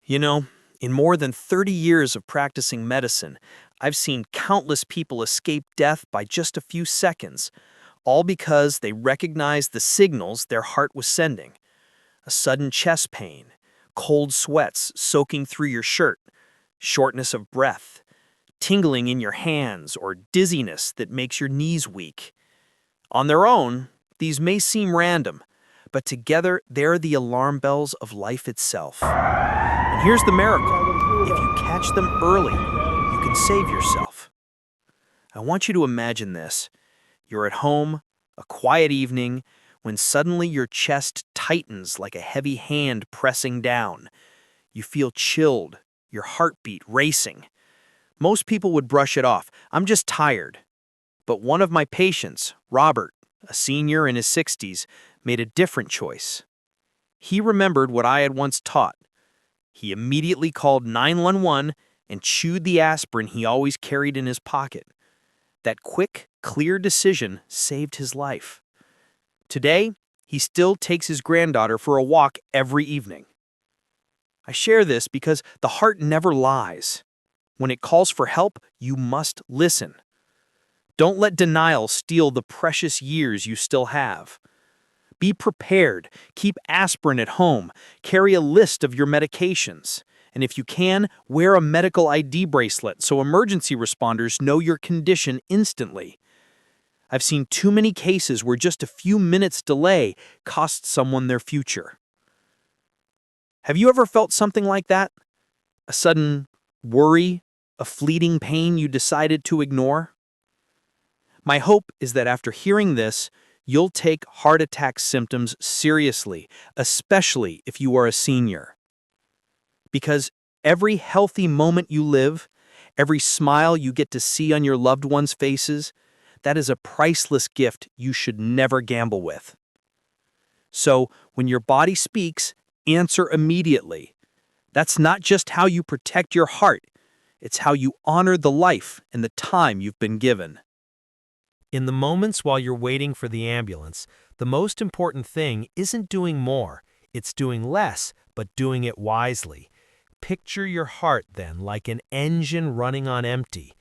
You know, in more than 30 years of practicing medicine, I've seen countless people escape death by just a few seconds, all because they recognized the signals their heart was sending. A sudden chest pain, cold sweats soaking through your shirt, shortness of breath, tingling in your hands, or dizziness that makes your knees weak. On their own, these may seem random, but together they're the alarm bells of life itself. And here's the miracle. If you catch them early, you can save yourself. I want you to imagine this. You're at home, a quiet evening, when suddenly your chest tightens like a heavy hand pressing down. You feel chilled, your heartbeat racing. Most people would brush it off. I'm just tired. But one of my patients, Robert, a senior in his 60s, made a different choice. He remembered what I had once taught. He immediately called 911 and chewed the aspirin he always carried in his pocket. That quick, clear decision saved his life. Today, he still takes his granddaughter for a walk every evening. I share this because the heart never lies. When it calls for help, you must listen. Don't let denial steal the precious years you still have. Be prepared. Keep aspirin at home. Carry a list of your medications. And if you can, wear a medical ID bracelet so emergency responders know your condition instantly. I've seen too many cases where just a few minutes delay cost someone their future. Have you ever felt something like that? A sudden worry, a fleeting pain you decided to ignore? My hope is that after hearing this, you'll take heart attack symptoms seriously, especially if you are a senior. Because every healthy moment you live, every smile you get to see on your loved ones' faces, that is a priceless gift you should never gamble with. So, when your body speaks, answer immediately. That's not just how you protect your heart, it's how you honor the life and the time you've been given. In the moments while you're waiting for the ambulance, the most important thing isn't doing more, it's doing less, but doing it wisely. Picture your heart then like an engine running on empty.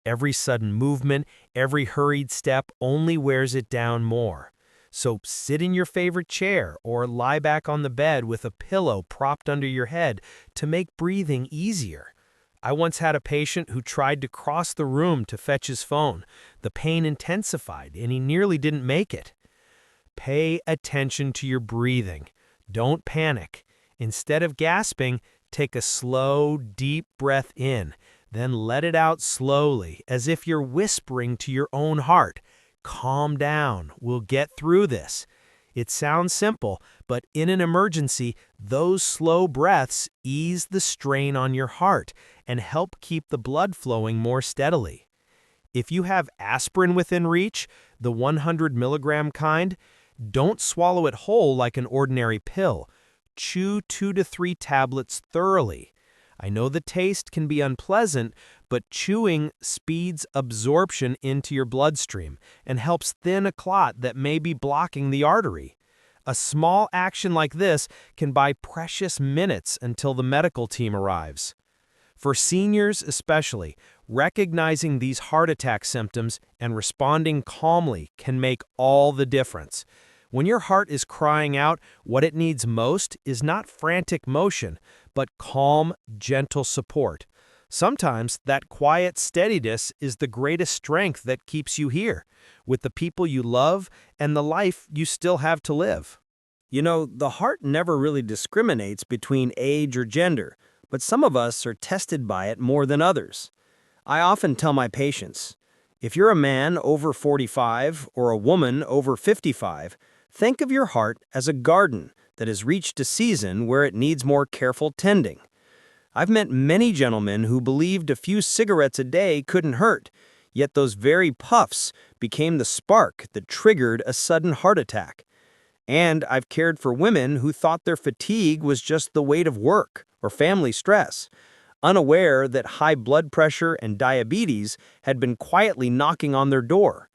Every sudden movement, every hurried step only wears it down more. So sit in your favorite chair or lie back on the bed with a pillow propped under your head to make breathing easier. I once had a patient who tried to cross the room to fetch his phone. The pain intensified, and he nearly didn't make it. Pay attention to your breathing. Don't panic. Instead of gasping, take a slow, deep breath in, then let it out slowly, as if you're whispering to your own heart. Calm down. We'll get through this. It sounds simple, but in an emergency, those slow breaths ease the strain on your heart and help keep the blood flowing more steadily. If you have aspirin within reach, the 100 milligram kind, don't swallow it whole like an ordinary pill. Chew 2 to 3 tablets thoroughly. I know the taste can be unpleasant, but chewing speeds absorption into your bloodstream and helps thin a clot that may be blocking the artery. A small action like this can buy precious minutes until the medical team arrives. For seniors especially, recognizing these heart attack symptoms and responding calmly can make all the difference. When your heart is crying out, what it needs most is not frantic motion, but calm, gentle support. Sometimes that quiet steadiness is the greatest strength that keeps you here, with the people you love and the life you still have to live. You know, the heart never really discriminates between age or gender, but some of us are tested by it more than others. I often tell my patients, if you're a man over 45 or a woman over 55, think of your heart as a garden that has reached a season where it needs more careful tending. I've met many gentlemen who believed a few cigarettes a day couldn't hurt, yet those very puffs became the spark that triggered a sudden heart attack. And I've cared for women who thought their fatigue was just the weight of work or family stress, unaware that high blood pressure and diabetes had been quietly knocking on their door.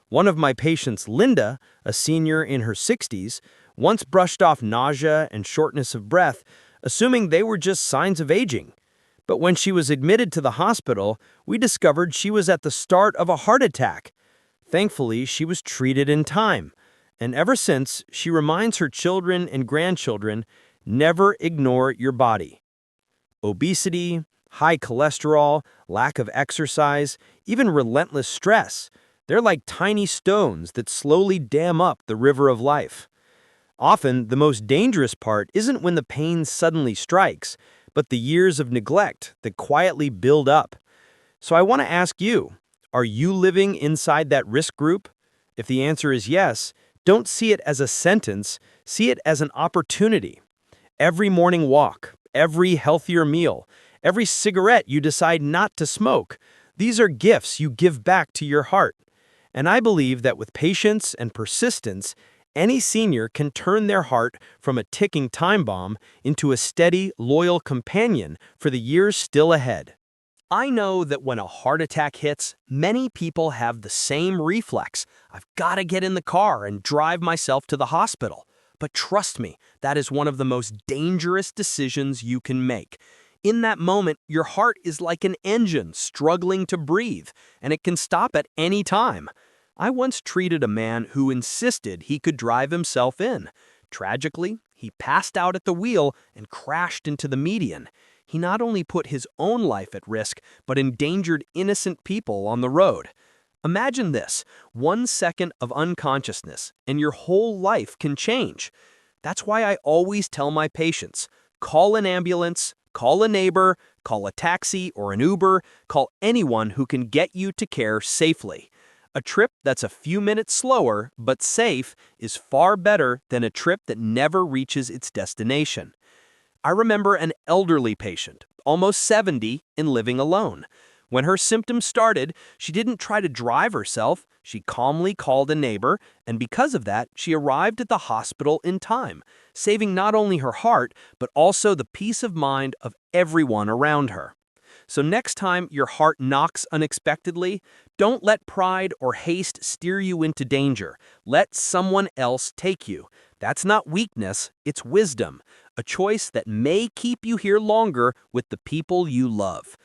One of my patients, Linda, a senior in her 60s, once brushed off nausea and shortness of breath, assuming they were just signs of aging. But when she was admitted to the hospital, we discovered she was at the start of a heart attack. Thankfully, she was treated in time. And ever since, she reminds her children and grandchildren, never ignore your body. Obesity, high cholesterol, lack of exercise, even relentless stress, they're like tiny stones that slowly dam up the river of life. Often, the most dangerous part isn't when the pain suddenly strikes, but the years of neglect that quietly build up. So I want to ask you, are you living inside that risk group? If the answer is yes, don't see it as a sentence, see it as an opportunity. Every morning walk, every healthier meal, every cigarette you decide not to smoke, these are gifts you give back to your heart. And I believe that with patience and persistence, any senior can turn their heart from a ticking time bomb into a steady, loyal companion for the years still ahead. I know that when a heart attack hits, many people have the same reflex. I've got to get in the car and drive myself to the hospital. But trust me, that is one of the most dangerous decisions you can make. In that moment, your heart is like an engine struggling to breathe, and it can stop at any time. I once treated a man who insisted he could drive himself in. Tragically, he passed out at the wheel and crashed into the median. He not only put his own life at risk, but endangered innocent people on the road. Imagine this, 1 second of unconsciousness, and your whole life can change. That's why I always tell my patients, call an ambulance, call a neighbor, call a taxi or an Uber, call anyone who can get you to care safely. A trip that's a few minutes slower but safe is far better than a trip that never reaches its destination. I remember an elderly patient, almost 70, and living alone. When her symptoms started, she didn't try to drive herself. She calmly called a neighbor, and because of that, she arrived at the hospital in time, saving not only her heart, but also the peace of mind of everyone around her. So next time your heart knocks unexpectedly, don't let pride or haste steer you into danger. Let someone else take you. That's not weakness, it's wisdom, a choice that may keep you here longer with the people you love.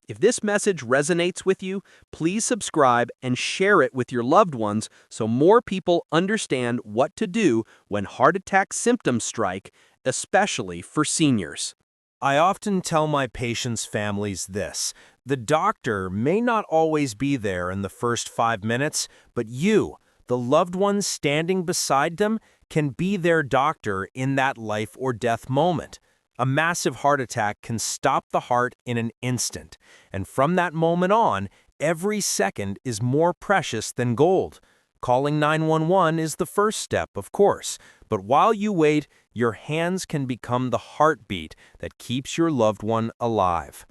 If this message resonates with you, please subscribe and share it with your loved ones so more people understand what to do when heart attack symptoms strike, especially for seniors. I often tell my patients' families this. The doctor may not always be there in the first 5 minutes, but you, the loved ones standing beside them, can be their doctor in that life or death moment. A massive heart attack can stop the heart in an instant, and from that moment on, every second is more precious than gold. Calling 911 is the first step, of course, but while you wait, your hands can become the heartbeat that keeps your loved one alive.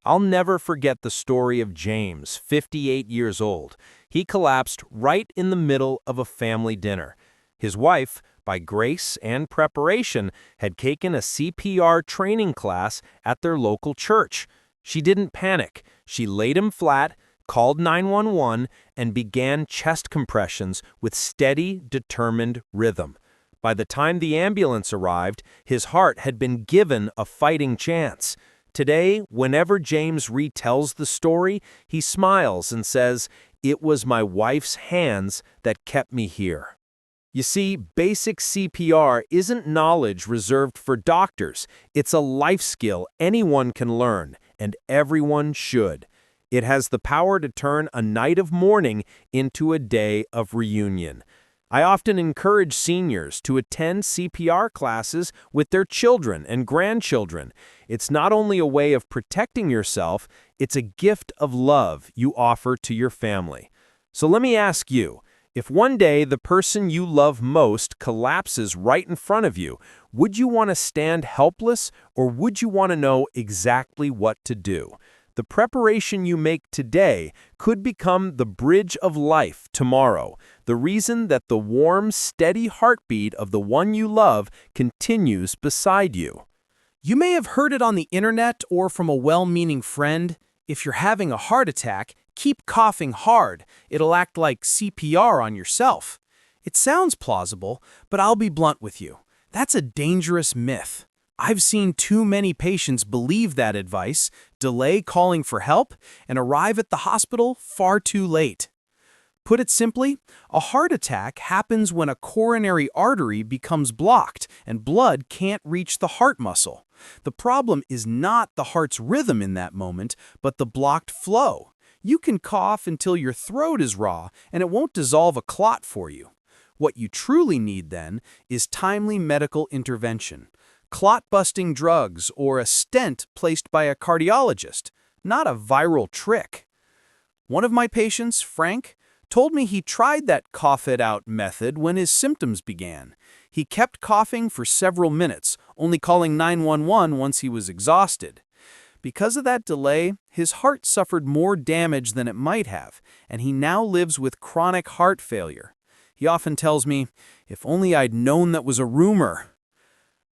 I'll never forget the story of James, 58 years old. He collapsed right in the middle of a family dinner. His wife, by grace and preparation, had taken a CPR training class at their local church. She didn't panic. She laid him flat, called 911, and began chest compressions with steady, determined rhythm. By the time the ambulance arrived, his heart had been given a fighting chance. Today, whenever James retells the story, he smiles and says, "It was my wife's hands that kept me here." You see, basic CPR isn't knowledge reserved for doctors. It's a life skill anyone can learn, and everyone should. It has the power to turn a night of mourning into a day of reunion. I often encourage seniors to attend CPR classes with their children and grandchildren. It's not only a way of protecting yourself, it's a gift of love you offer to your family. So let me ask you, if one day the person you love most collapses right in front of you, would you want to stand helpless or would you want to know exactly what to do? The preparation you make today could become the bridge of life tomorrow, the reason that the warm, steady heartbeat of the one you love continues beside you. You may have heard it on the internet or from a well-meaning friend. If you're having a heart attack, keep coughing hard. It'll act like CPR on yourself. It sounds plausible, but I'll be blunt with you. That's a dangerous myth. I've seen too many patients believe that advice, delay calling for help, and arrive at the hospital far too late. Put it simply, a heart attack happens when a coronary artery becomes blocked and blood can't reach the heart muscle. The problem is not the heart's rhythm in that moment, but the blocked flow. You can cough until your throat is raw, and it won't dissolve a clot for you. What you truly need then is timely medical intervention. Clot-busting drugs or a stent placed by a cardiologist, not a viral trick. One of my patients, Frank, told me he tried that cough-it-out method when his symptoms began. He kept coughing for several minutes, only calling 911 once he was exhausted. Because of that delay, his heart suffered more damage than it might have, and he now lives with chronic heart failure. He often tells me, "If only I'd known that was a rumor."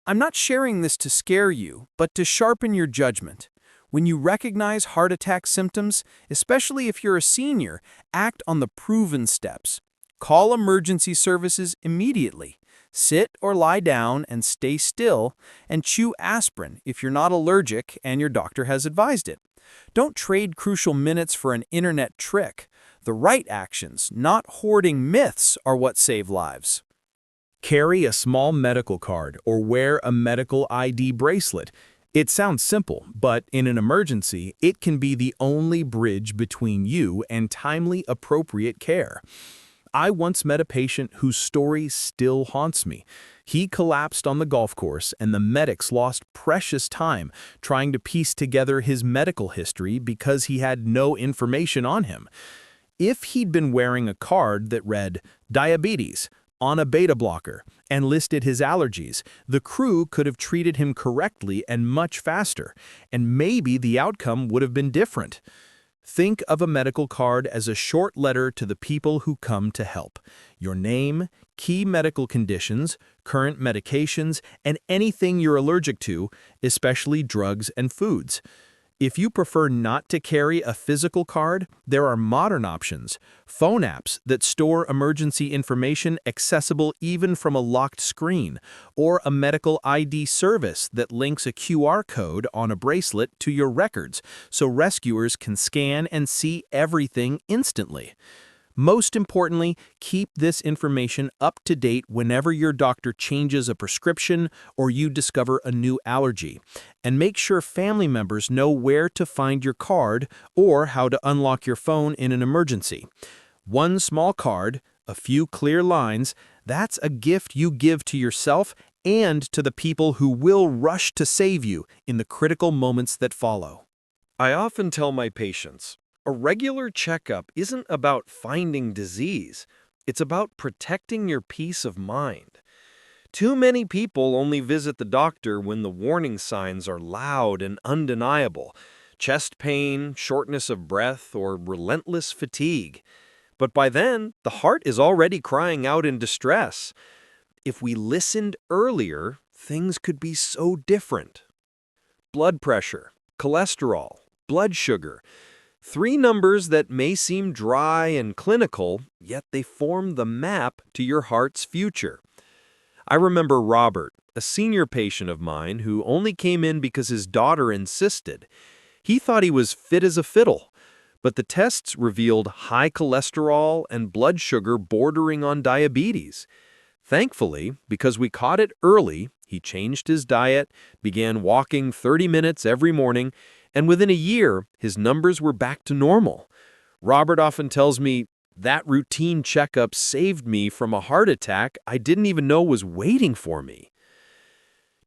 I'm not sharing this to scare you, but to sharpen your judgment. When you recognize heart attack symptoms, especially if you're a senior, act on the proven steps. Call emergency services immediately. Sit or lie down and stay still, and chew aspirin if you're not allergic and your doctor has advised it. Don't trade crucial minutes for an internet trick. The right actions, not hoarding myths, are what save lives. Carry a small medical card or wear a medical ID bracelet. It sounds simple, but in an emergency, it can be the only bridge between you and timely, appropriate care. I once met a patient whose story still haunts me. He collapsed on the golf course, and the medics lost precious time trying to piece together his medical history because he had no information on him. If he'd been wearing a card that read, "Diabetes," on a beta blocker, and listed his allergies, the crew could have treated him correctly and much faster, and maybe the outcome would have been different. Think of a medical card as a short letter to the people who come to help. Your name, key medical conditions, current medications, and anything you're allergic to, especially drugs and foods. If you prefer not to carry a physical card, there are modern options, phone apps that store emergency information accessible even from a locked screen, or a medical ID service that links a QR code on a bracelet to your records so rescuers can scan and see everything instantly. Most importantly, keep this information up to date whenever your doctor changes a prescription or you discover a new allergy. And make sure family members know where to find your card or how to unlock your phone in an emergency. One small card, a few clear lines, that's a gift you give to yourself and to the people who will rush to save you in the critical moments that follow. I often tell my patients, a regular checkup isn't about finding disease. It's about protecting your peace of mind. Too many people only visit the doctor when the warning signs are loud and undeniable: chest pain, shortness of breath, or relentless fatigue. But by then, the heart is already crying out in distress. If we listened earlier, things could be so different. Blood pressure, cholesterol, blood sugar. 3 numbers that may seem dry and clinical, yet they form the map to your heart's future. I remember Robert, a senior patient of mine who only came in because his daughter insisted. He thought he was fit as a fiddle, but the tests revealed high cholesterol and blood sugar bordering on diabetes. Thankfully, because we caught it early, he changed his diet, began walking 30 minutes every morning, and within a year, his numbers were back to normal. Robert often tells me, "That routine checkup saved me from a heart attack I didn't even know was waiting for me."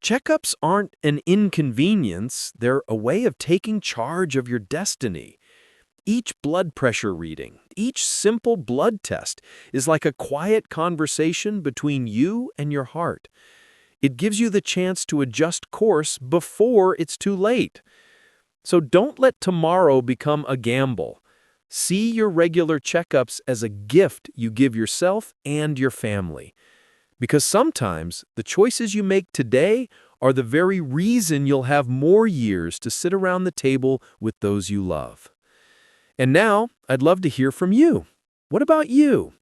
Checkups aren't an inconvenience, they're a way of taking charge of your destiny. Each blood pressure reading, each simple blood test is like a quiet conversation between you and your heart. It gives you the chance to adjust course before it's too late. So don't let tomorrow become a gamble. See your regular checkups as a gift you give yourself and your family. Because sometimes the choices you make today are the very reason you'll have more years to sit around the table with those you love. And now, I'd love to hear from you. What about you?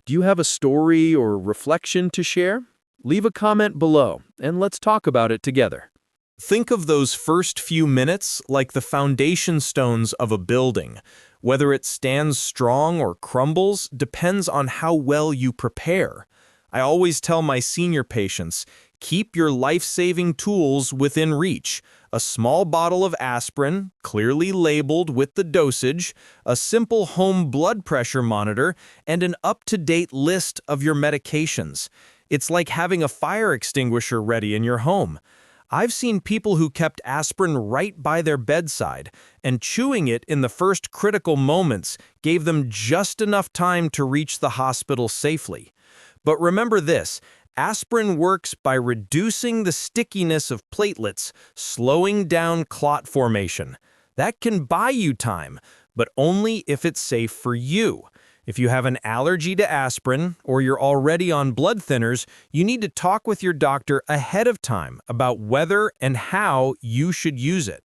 Do you have a story or reflection to share? Leave a comment below, and let's talk about it together. Think of those first few minutes like the foundation stones of a building. Whether it stands strong or crumbles depends on how well you prepare. I always tell my senior patients, keep your life-saving tools within reach. A small bottle of aspirin, clearly labeled with the dosage, a simple home blood pressure monitor, and an up-to-date list of your medications. It's like having a fire extinguisher ready in your home. I've seen people who kept aspirin right by their bedside, and chewing it in the first critical moments gave them just enough time to reach the hospital safely. But remember this, aspirin works by reducing the stickiness of platelets, slowing down clot formation. That can buy you time, but only if it's safe for you. If you have an allergy to aspirin or you're already on blood thinners, you need to talk with your doctor ahead of time about whether and how you should use it.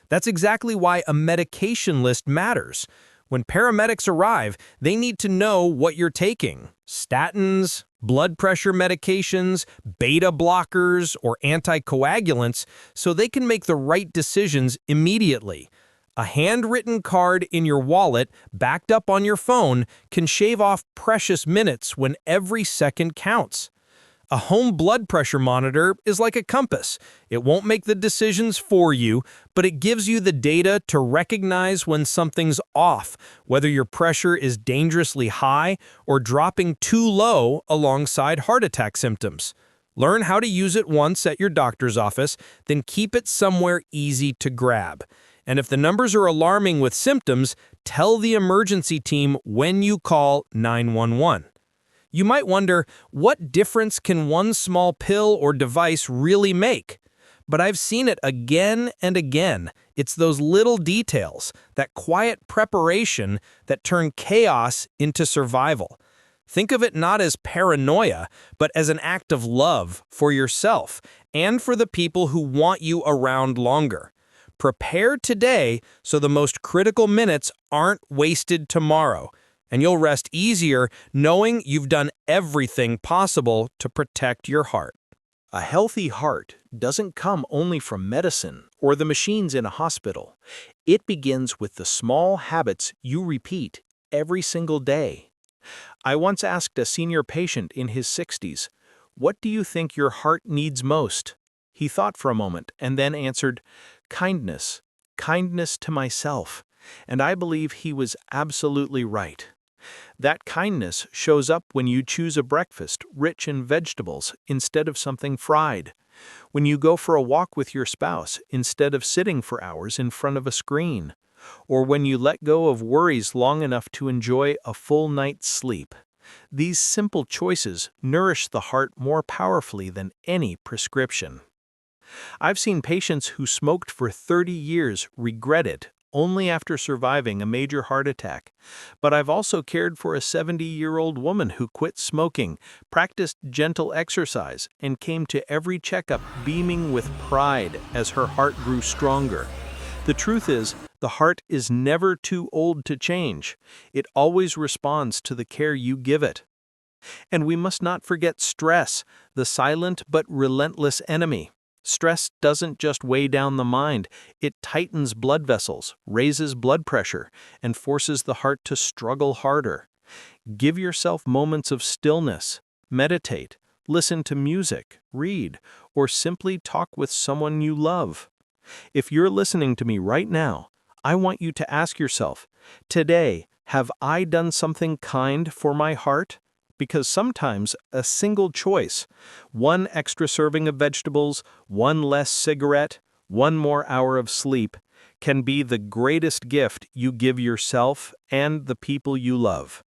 That's exactly why a medication list matters. When paramedics arrive, they need to know what you're taking. Statins, blood pressure medications, beta blockers, or anticoagulants, so they can make the right decisions immediately. A handwritten card in your wallet, backed up on your phone, can shave off precious minutes when every second counts. A home blood pressure monitor is like a compass. It won't make the decisions for you, but it gives you the data to recognize when something's off, whether your pressure is dangerously high or dropping too low alongside heart attack symptoms. Learn how to use it once at your doctor's office, then keep it somewhere easy to grab. And if the numbers are alarming with symptoms, tell the emergency team when you call 911. You might wonder, what difference can one small pill or device really make? But I've seen it again and again. It's those little details, that quiet preparation that turn chaos into survival. Think of it not as paranoia, but as an act of love for yourself and for the people who want you around longer. Prepare today so the most critical minutes aren't wasted tomorrow, and you'll rest easier knowing you've done everything possible to protect your heart. A healthy heart doesn't come only from medicine or the machines in a hospital. It begins with the small habits you repeat every single day. I once asked a senior patient in his 60s, "What do you think your heart needs most?" He thought for a moment and then answered, "Kindness. Kindness to myself." And I believe he was absolutely right. That kindness shows up when you choose a breakfast rich in vegetables instead of something fried, when you go for a walk with your spouse instead of sitting for hours in front of a screen, or when you let go of worries long enough to enjoy a full night's sleep. These simple choices nourish the heart more powerfully than any prescription. I've seen patients who smoked for 30 years regret it only after surviving a major heart attack. But I've also cared for a 70-year-old woman who quit smoking, practiced gentle exercise, and came to every checkup beaming with pride as her heart grew stronger. The truth is, the heart is never too old to change. It always responds to the care you give it. And we must not forget stress, the silent but relentless enemy. Stress doesn't just weigh down the mind, it tightens blood vessels, raises blood pressure, and forces the heart to struggle harder. Give yourself moments of stillness, meditate, listen to music, read, or simply talk with someone you love. If you're listening to me right now, I want you to ask yourself, today, have I done something kind for my heart? Because sometimes a single choice, one extra serving of vegetables, one less cigarette, one more hour of sleep, can be the greatest gift you give yourself and the people you love.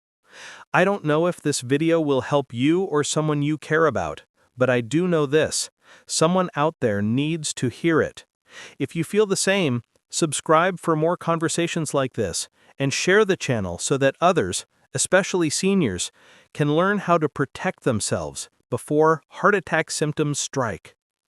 I don't know if this video will help you or someone you care about, but I do know this: someone out there needs to hear it. If you feel the same, subscribe for more conversations like this, and share the channel so that others, especially seniors, can learn how to protect themselves before heart attack symptoms strike.